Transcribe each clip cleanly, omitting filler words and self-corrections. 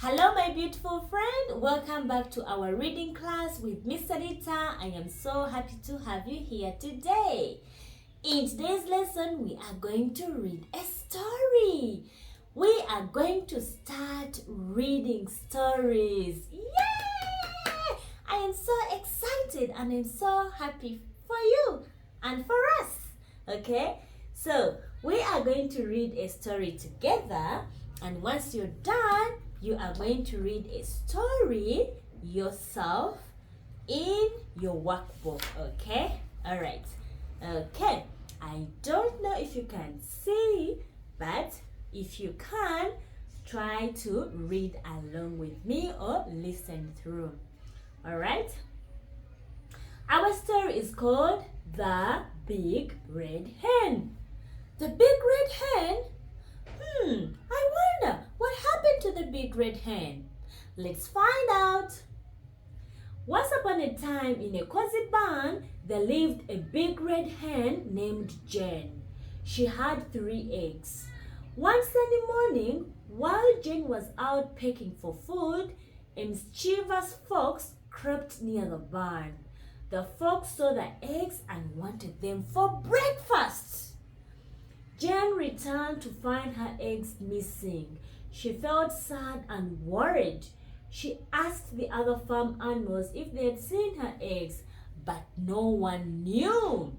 Hello my beautiful friend, welcome back to our reading class with Miss Sarita. I am so happy to have you here today. In today's lesson, we are going to read a story. We are going to start reading stories. Yay! I am so excited and I'm so happy for you and for us. Okay, so we are going to read a story together, and once you're done, you are going to read a story yourself in your workbook, okay? All right. Okay. I don't know if you can see, but if you can, try to read along with me or listen through. All right? Our story is called The Big Red Hen. The Big Red Hen? I wonder what happened to the big red hen. Let's find out. Once upon a time in a cozy barn, there lived a big red hen named Jane. She had 3 eggs. One sunny morning, while Jane was out pecking for food, a mischievous fox crept near the barn. The fox saw the eggs and wanted them for breakfast. Jane returned to find her eggs missing. She felt sad and worried. She asked the other farm animals if they had seen her eggs, but no one knew.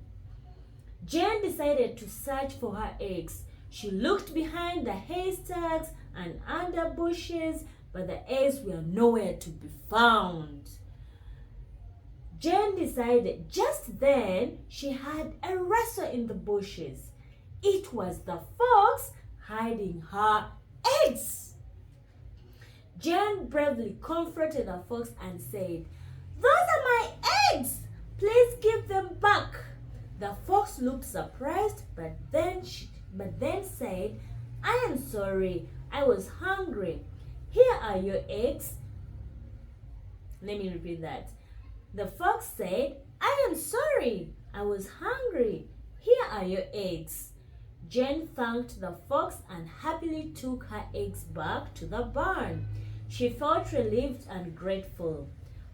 Jane decided to search for her eggs. She looked behind the haystacks and under bushes, but the eggs were nowhere to be found. Jane decided just then she had a rustle in the bushes. It was the fox hiding her eggs. Jane bravely confronted the fox and said, "Those are my eggs! Please give them back." The fox looked surprised, but then said, "I am sorry, I was hungry. Here are your eggs." Let me repeat that. The fox said, "I am sorry, I was hungry. Here are your eggs." Jane thanked the fox and happily took her eggs back to the barn. She felt relieved and grateful.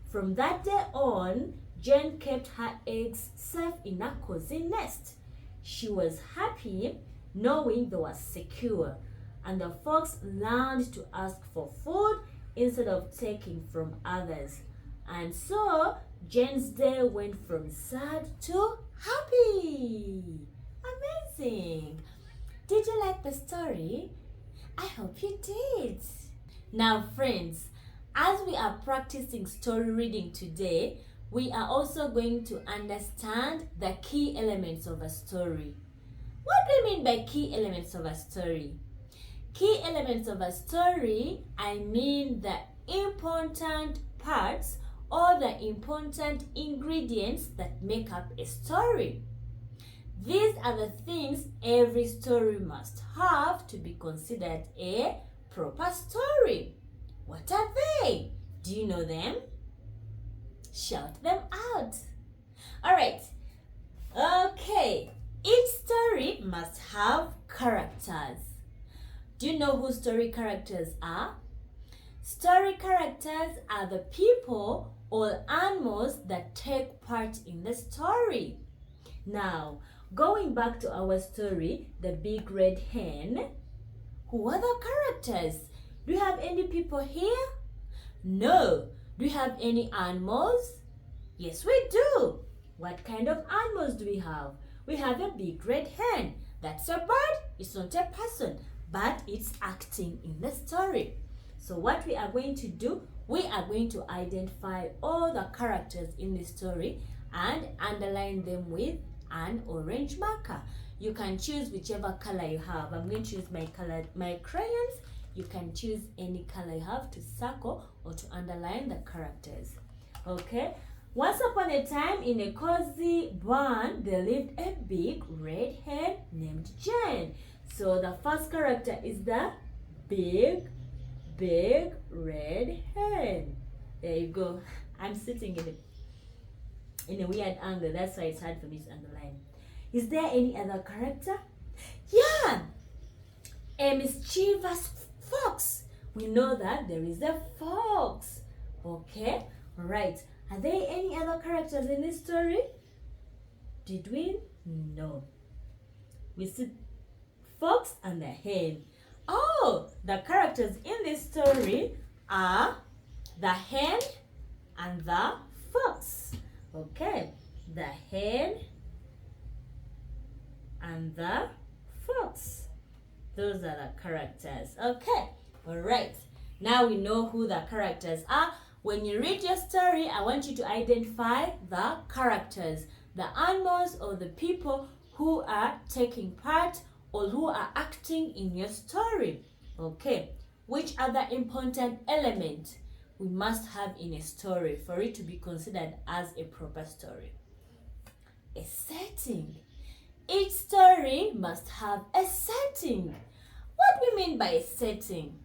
From that day on, Jane kept her eggs safe in a cozy nest. She was happy knowing they were secure, and the fox learned to ask for food instead of taking from others. And so, Jane's day went from sad to happy. Amazing! Did you like the story? I hope you did. Now friends, as we are practicing story reading today, we are also going to understand the key elements of a story. What do you mean by key elements of a story? Key elements of a story, I mean the important parts or the important ingredients that make up a story. These are the things every story must have to be considered a proper story. What are they? Do you know them? Shout them out. Alright. Okay. Each story must have characters. Do you know who story characters are? Story characters are the people or animals that take part in the story. Now, going back to our story, The Big Red Hen, who are the characters? Do you have any people here? No. Do you have any animals? Yes, we do. What kind of animals do we have? We have a big red hen. That's a bird. It's not a person, but it's acting in the story. So what we are going to do, we are going to identify all the characters in the story and underline them with an orange marker. You can choose whichever color you have. I'm going to choose my crayons. You can choose any color you have to circle or to underline the characters. Okay. Once upon a time in a cozy barn, there lived a big red hen named Jane. So the first character is the big red hen. There you go. I'm sitting in a weird angle. That's why it's hard for me to underline. Is there any other character? Yeah, a mischievous fox we know that there is a fox. Okay, right. Are there any other characters in this story? Did we? No. We see fox and the hen. Oh, the characters in this story are the hen and the fox. Okay, the hen and the fox. Those are the characters. Okay, all right. Now we know who the characters are. When you read your story, I want you to identify the characters, the animals or the people who are taking part or who are acting in your story. Okay, which other important element we must have in a story for it to be considered as a proper story? A setting. Each story must have a setting. What we mean by a setting?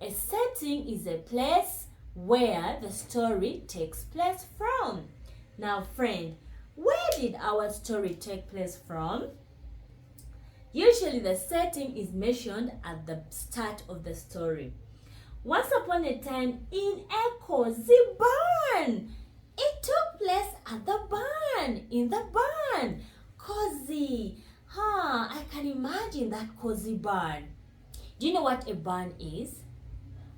A setting is a place where the story takes place from. Now, friend, where did our story take place from? Usually the setting is mentioned at the start of the story. Once upon a time in a cozy barn. It took place at the barn, in the barn. Cozy. I can imagine that cozy barn. Do you know what a barn is?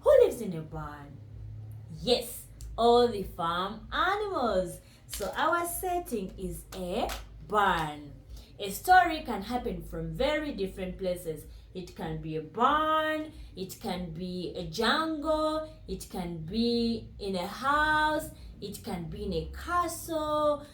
Who lives in a barn? Yes, all the farm animals. So our setting is a barn. A story can happen from very different places. It can be a barn, it can be a jungle, it can be in a house, it can be in a castle.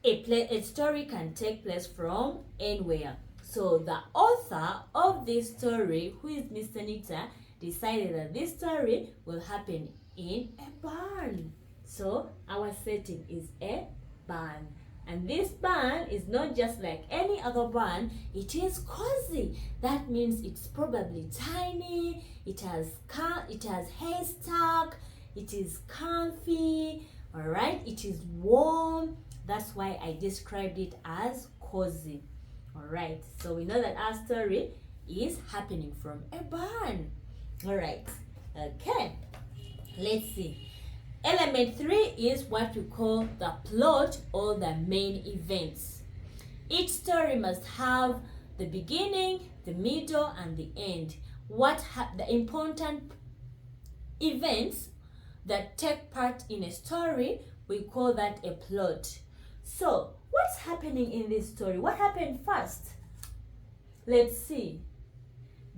A story can take place from anywhere. So the author of this story, who is Miss Anita, decided that this story will happen in a barn. So our setting is a barn. And this barn is not just like any other barn, it is cozy. That means it's probably tiny, it has haystack, it is comfy, all right? It is warm. That's why I described it as cozy. All right, so we know that our story is happening from a barn. All right, okay, let's see. Element 3 is what we call the plot or the main events. Each story must have the beginning, the middle, and the end. The important events that take part in a story, we call that a plot. So, what's happening in this story? What happened first? Let's see.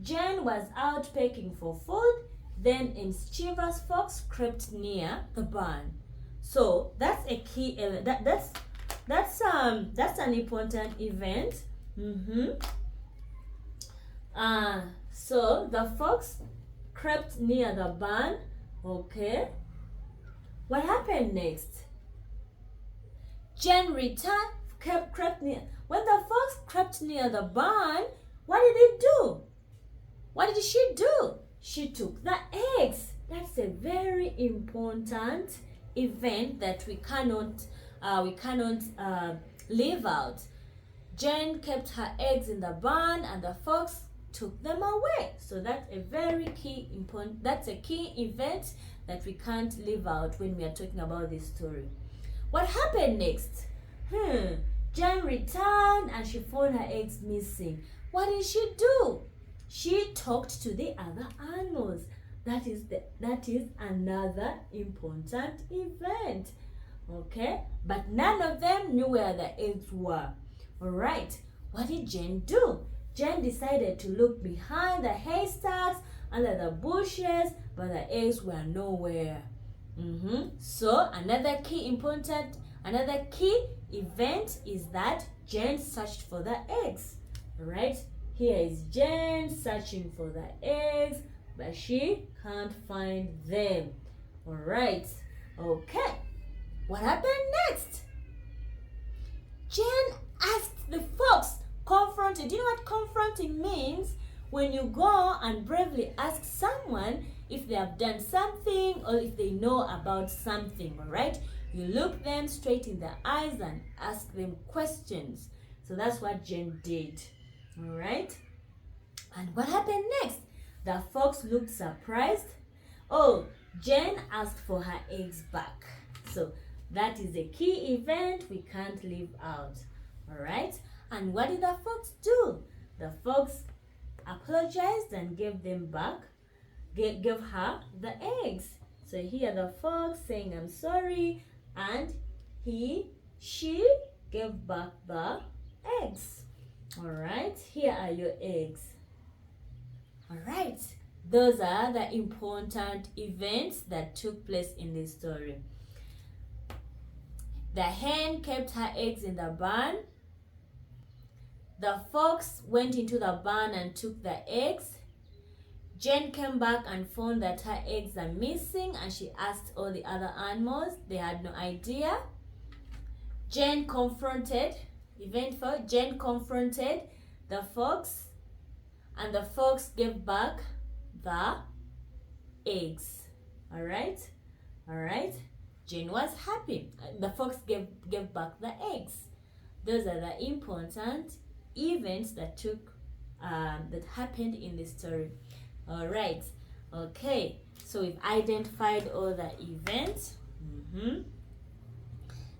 Jane was out pecking for food. Then a mischievous fox crept near the barn. So that's a key element. That's an important event. So the fox crept near the barn. Okay. What happened next? Jane returned. Crept near. When the fox crept near the barn, what did it do? What did she do? She took the eggs. That's a very important event that we cannot leave out. Jane kept her eggs in the barn and the fox took them away. So that's a key event that we can't leave out when we are talking about this story. What happened next? Jane returned and she found her eggs missing. What did she do? She talked to the other animals. That is another important event. Okay? But none of them knew where the eggs were. Alright. What did Jane do? Jane decided to look behind the haystacks, under the bushes, but the eggs were nowhere. So another key event is that Jane searched for the eggs. Alright? Here is Jane searching for the eggs, but she can't find them. Alright. Okay. What happened next? Jane asked the fox, confronted. Do you know what confronting means? When you go and bravely ask someone if they have done something or if they know about something, alright? You look them straight in the eyes and ask them questions. So that's what Jane did. Alright? And what happened next? The fox looked surprised. Oh, Jen asked for her eggs back. So that is a key event we can't leave out. All right. And what did the fox do? The fox apologized and gave them back, gave her the eggs. So here the fox saying, I'm sorry, and she gave back the eggs. All right, here are your eggs. All right, those are the important events that took place in this story. The hen kept her eggs in the barn. The fox went into the barn and took the eggs. Jen came back and found that her eggs are missing, and she asked all the other animals. They had no idea. Jen confronted the fox, and the fox gave back the eggs. All right. Jen was happy. The fox gave back the eggs. Those are the important events that happened in the story. All right. Okay. So we've identified all the events.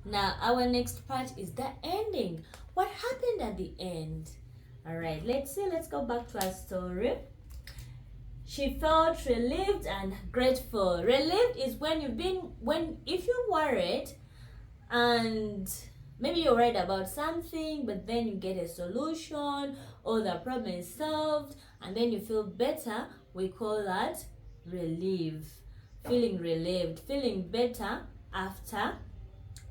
Now our next part is the ending. What happened at the end? All right. Let's see. Let's go back to our story. She felt relieved and grateful. Relieved is if you worried and maybe you're worried about something, but then you get a solution or the problem is solved and then you feel better. We call that relief. Feeling relieved, feeling better after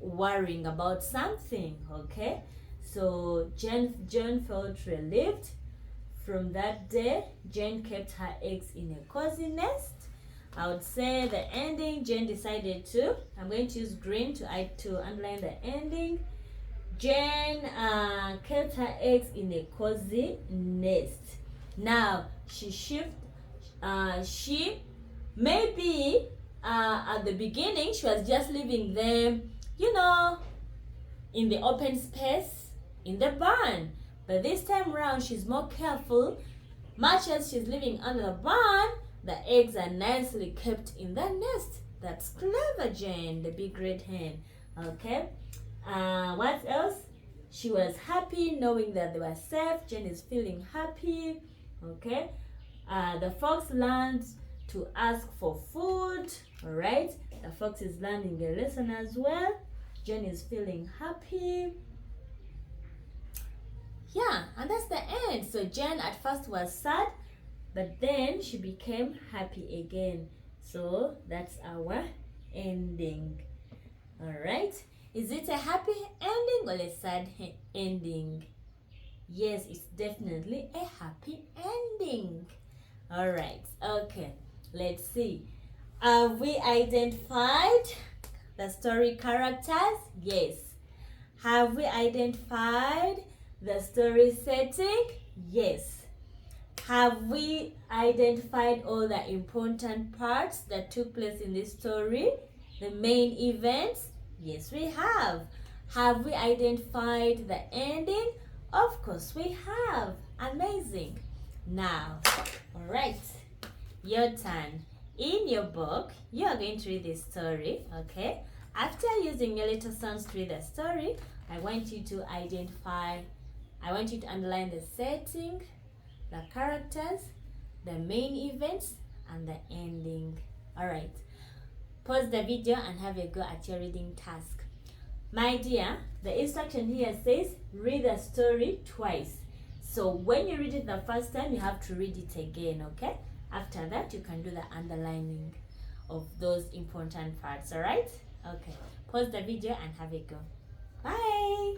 worrying about something. Okay, so Jen felt relieved. From that day, Jen kept her eggs in a cozy nest. I would say the ending, Jen decided to, I'm going to use green to underline the ending. Jen kept her eggs in a cozy nest. Now, maybe at the beginning, she was just leaving them, in the open space in the barn. But this time around, she's more careful. Much as she's living under the barn, the eggs are nicely kept in the nest. That's clever, Jen, the big red hen. Okay. What else? She was happy knowing that they were safe. Jen is feeling happy. Okay. The fox learned to ask for food. All right. The fox is learning a lesson as well. Jen is feeling happy. Yeah, and that's the end. So Jen at first was sad, but then she became happy again. So that's our ending. All right. Is it a happy ending or a sad ending? Yes, it's definitely a happy ending. All right. Okay. Let's see. Have we identified the story characters? Yes. Have we identified the story setting? Yes. Have we identified all the important parts that took place in this story? The main events? Yes, we have. Have we identified the ending? Of course we have. Amazing. Now, all right, your turn. In your book, you are going to read this story, okay? After using your little sounds to read the story, I want you to underline the setting, the characters, the main events, and the ending. All right. Pause the video and have a go at your reading task. My dear, the instruction here says read the story twice. So when you read it the first time, you have to read it again, okay? After that, you can do the underlining of those important parts, all right? Okay. Pause the video and have a go. Bye.